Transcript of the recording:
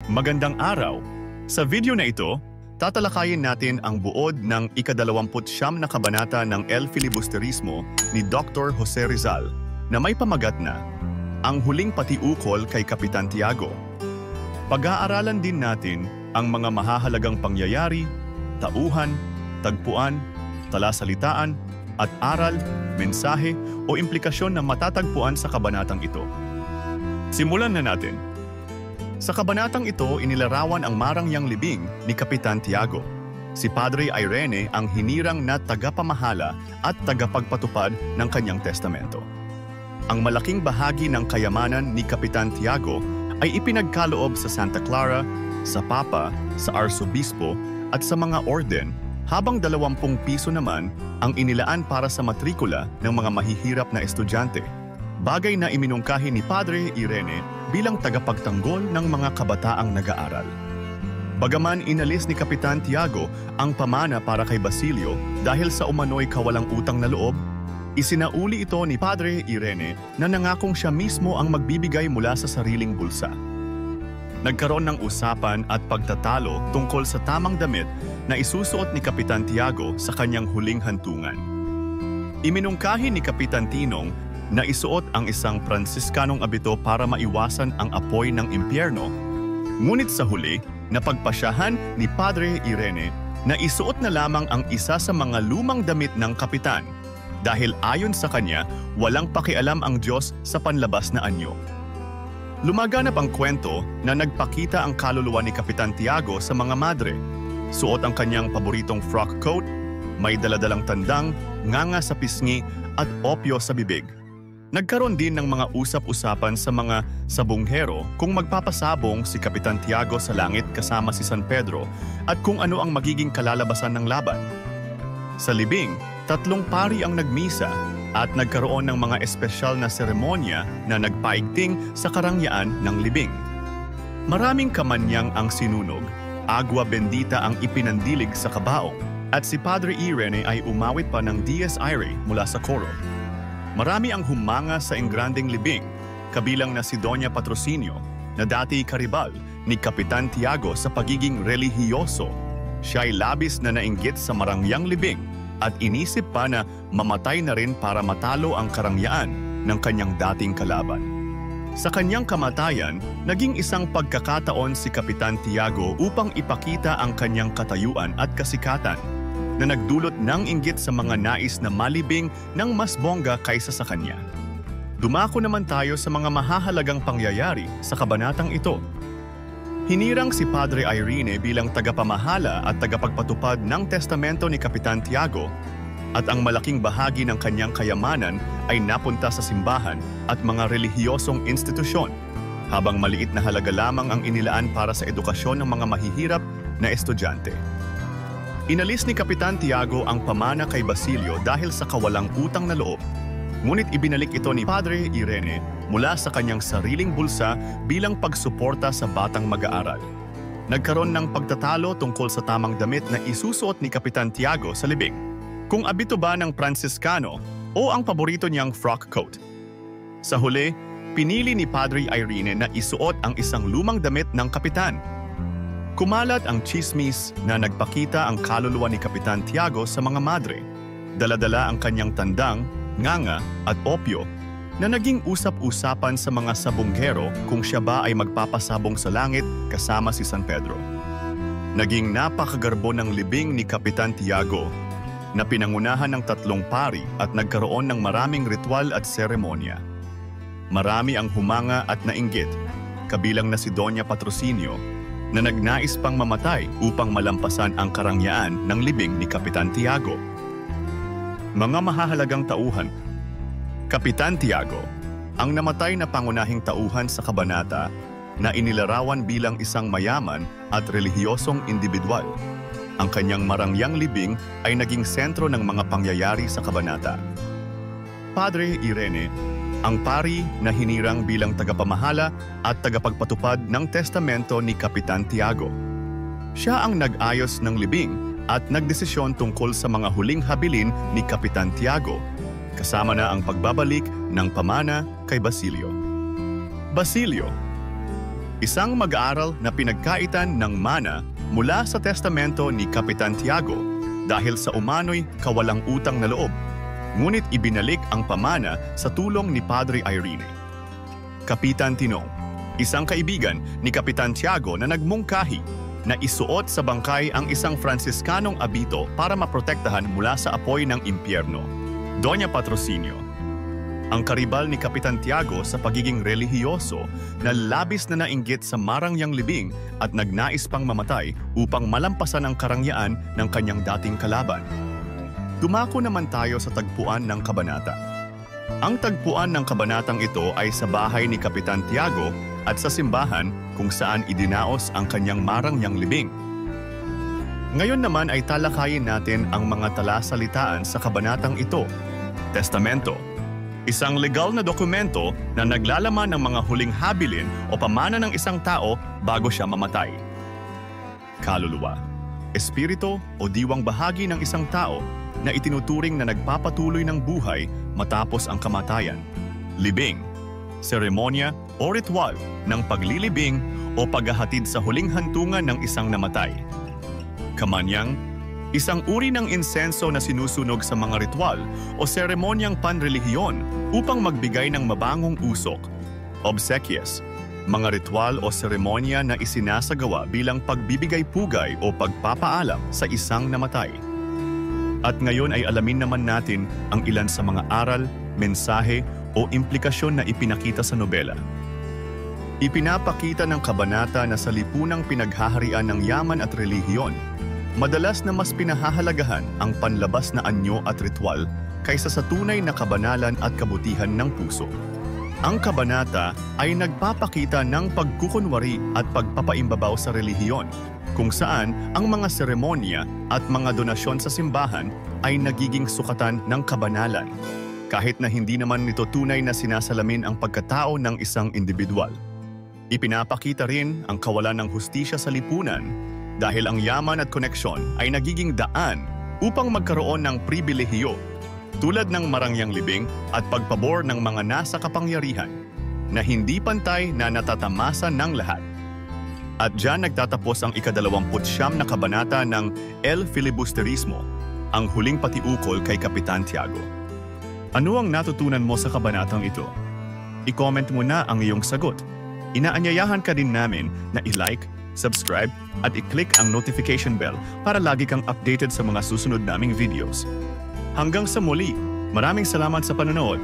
Magandang araw! Sa video na ito, tatalakayin natin ang buod ng ika-29 na kabanata ng El Filibusterismo ni Dr. Jose Rizal na may pamagat na Ang Huling Patiukol kay Kapitan Tiago. Pag-aaralan din natin ang mga mahahalagang pangyayari, tauhan, tagpuan, talasalitaan, at aral, mensahe o implikasyon na matatagpuan sa kabanatang ito. Simulan na natin. Sa kabanatang ito, inilarawan ang marangyang libing ni Kapitan Tiago. Si Padre Irene ang hinirang na tagapamahala at tagapagpatupad ng kanyang testamento. Ang malaking bahagi ng kayamanan ni Kapitan Tiago ay ipinagkaloob sa Santa Clara, sa Papa, sa Arsobispo at sa mga orden, habang 20 piso naman ang inilaan para sa matrikula ng mga mahihirap na estudyante. Bagay na iminungkahi ni Padre Irene bilang tagapagtanggol ng mga kabataang nag-aaral. Bagaman inalis ni Kapitan Tiago ang pamana para kay Basilio dahil sa umano'y kawalang utang na loob, isinauli ito ni Padre Irene na nangakong siya mismo ang magbibigay mula sa sariling bulsa. Nagkaroon ng usapan at pagtatalo tungkol sa tamang damit na isusuot ni Kapitan Tiago sa kanyang huling hantungan. Iminungkahi ni Kapitan Tinong na isuot ang isang Pransiskanong abito para maiwasan ang apoy ng impyerno, ngunit sa huli, napagpasyahan ni Padre Irene na isuot na lamang ang isa sa mga lumang damit ng kapitan dahil ayon sa kanya, walang pakialam ang Diyos sa panlabas na anyo. Lumaganap ang kwento na nagpakita ang kaluluwa ni Kapitan Tiago sa mga madre. Suot ang kanyang paboritong frock coat, may daladalang tandang, nganga sa pisngi at opyo sa bibig. Nagkaroon din ng mga usap-usapan sa mga sabonghero kung magpapasabong si Kapitan Tiago sa langit kasama si San Pedro at kung ano ang magiging kalalabasan ng laban. Sa libing, 3 pari ang nagmisa at nagkaroon ng mga espesyal na seremonya na nagpaigting sa karangyaan ng libing. Maraming kamanyang ang sinunog, agwa bendita ang ipinandilig sa kabaong, at si Padre Irene ay umawit pa ng Dies Irae mula sa koro. Marami ang humanga sa engranding libing, kabilang na si Doña Patrocinio, na dati karibal ni Kapitan Tiago sa pagiging relihiyoso. Siya ay labis na nainggit sa marangyang libing at inisip pa na mamatay na rin para matalo ang karangyaan ng kanyang dating kalaban. Sa kanyang kamatayan, naging isang pagkakataon si Kapitan Tiago upang ipakita ang kanyang katayuan at kasikatan, na nagdulot ng inggit sa mga nais na malibing ng mas bongga kaysa sa kanya. Dumako naman tayo sa mga mahahalagang pangyayari sa kabanatang ito. Hinirang si Padre Irene bilang tagapamahala at tagapagpatupad ng testamento ni Kapitan Tiago, at ang malaking bahagi ng kanyang kayamanan ay napunta sa simbahan at mga relihiyosong institusyon, habang maliit na halaga lamang ang inilaan para sa edukasyon ng mga mahihirap na estudyante. Inalis ni Kapitan Tiago ang pamana kay Basilio dahil sa kawalang utang na loob, ngunit ibinalik ito ni Padre Irene mula sa kanyang sariling bulsa bilang pagsuporta sa batang mag-aaral. Nagkaroon ng pagtatalo tungkol sa tamang damit na isusuot ni Kapitan Tiago sa libing, kung abito ba ng Pransiskano o ang paborito niyang frock coat. Sa huli, pinili ni Padre Irene na isuot ang isang lumang damit ng kapitan. Kumalat ang chismis na nagpakita ang kaluluwa ni Kapitan Tiago sa mga madre. Dala-dala ang kanyang tandang, nganga at opyo na naging usap-usapan sa mga sabonghero kung siya ba ay magpapasabong sa langit kasama si San Pedro. Naging napakagarbo ng libing ni Kapitan Tiago na pinangunahan ng 3 pari at nagkaroon ng maraming ritual at seremonya. Marami ang humanga at nainggit, kabilang na si Doña Patrocinio, na nagnais pang mamatay upang malampasan ang karangyaan ng libing ni Kapitan Tiago. Mga mahahalagang tauhan. Kapitan Tiago, ang namatay na pangunahing tauhan sa kabanata na inilarawan bilang isang mayaman at relihiyosong individual. Ang kanyang marangyang libing ay naging sentro ng mga pangyayari sa kabanata. Padre Irene, ang pari na hinirang bilang tagapamahala at tagapagpatupad ng testamento ni Kapitan Tiago. Siya ang nag-ayos ng libing at nagdesisyon tungkol sa mga huling habilin ni Kapitan Tiago, kasama na ang pagbabalik ng pamana kay Basilio. Basilio, isang mag-aaral na pinagkaitan ng mana mula sa testamento ni Kapitan Tiago dahil sa umano'y kawalang utang na loob, ngunit ibinalik ang pamana sa tulong ni Padre Irene. Kapitan Tinong, isang kaibigan ni Kapitan Tiago na nagmungkahi na isuot sa bangkay ang isang Fransiskanong abito para maprotektahan mula sa apoy ng impyerno. Doña Patrocinio, ang karibal ni Kapitan Tiago sa pagiging relihiyoso na labis na nainggit sa marangyang libing at nagnais pang mamatay upang malampasan ang karangyaan ng kanyang dating kalaban. Dumako naman tayo sa tagpuan ng kabanata. Ang tagpuan ng kabanatang ito ay sa bahay ni Kapitan Tiago at sa simbahan kung saan idinaos ang kanyang marangyang libing. Ngayon naman ay talakayin natin ang mga talasalitaan sa kabanatang ito. Testamento, isang legal na dokumento na naglalaman ng mga huling habilin o pamana ng isang tao bago siya mamatay. Kaluluwa, espiritu o diwang bahagi ng isang tao na itinuturing na nagpapatuloy ng buhay matapos ang kamatayan. Libing, seremonya o ritual ng paglilibing o paghahatid sa huling hantungan ng isang namatay. Kamanyang, isang uri ng insenso na sinusunog sa mga ritual o seremonyang panrelihiyon upang magbigay ng mabangong usok. Obsequies, mga ritual o seremonya na isinasagawa bilang pagbibigay-pugay o pagpapaalam sa isang namatay. At ngayon ay alamin naman natin ang ilan sa mga aral, mensahe o implikasyon na ipinakita sa nobela. Ipinapakita ng kabanata na sa lipunang pinaghaharian ng yaman at relihiyon, madalas na mas pinahahalagahan ang panlabas na anyo at ritual kaysa sa tunay na kabanalan at kabutihan ng puso. Ang kabanata ay nagpapakita ng pagkukunwari at pagpapaimbabaw sa relihiyon, kung saan ang mga seremonya at mga donasyon sa simbahan ay nagiging sukatan ng kabanalan, kahit na hindi naman nito tunay na sinasalamin ang pagkatao ng isang individual. Ipinapakita rin ang kawalan ng hustisya sa lipunan dahil ang yaman at koneksyon ay nagiging daan upang magkaroon ng pribilehiyo tulad ng marangyang libing at pagpabor ng mga nasa kapangyarihan na hindi pantay na natatamasa ng lahat. At diyan nagtatapos ang ika-29 na kabanata ng El Filibusterismo, ang huling patiukol kay Kapitan Tiago. Ano ang natutunan mo sa kabanatang ito? I-comment mo na ang iyong sagot. Inaanyayahan ka din namin na i-like, subscribe at i-click ang notification bell para lagi kang updated sa mga susunod naming videos. Hanggang sa muli, maraming salamat sa panonood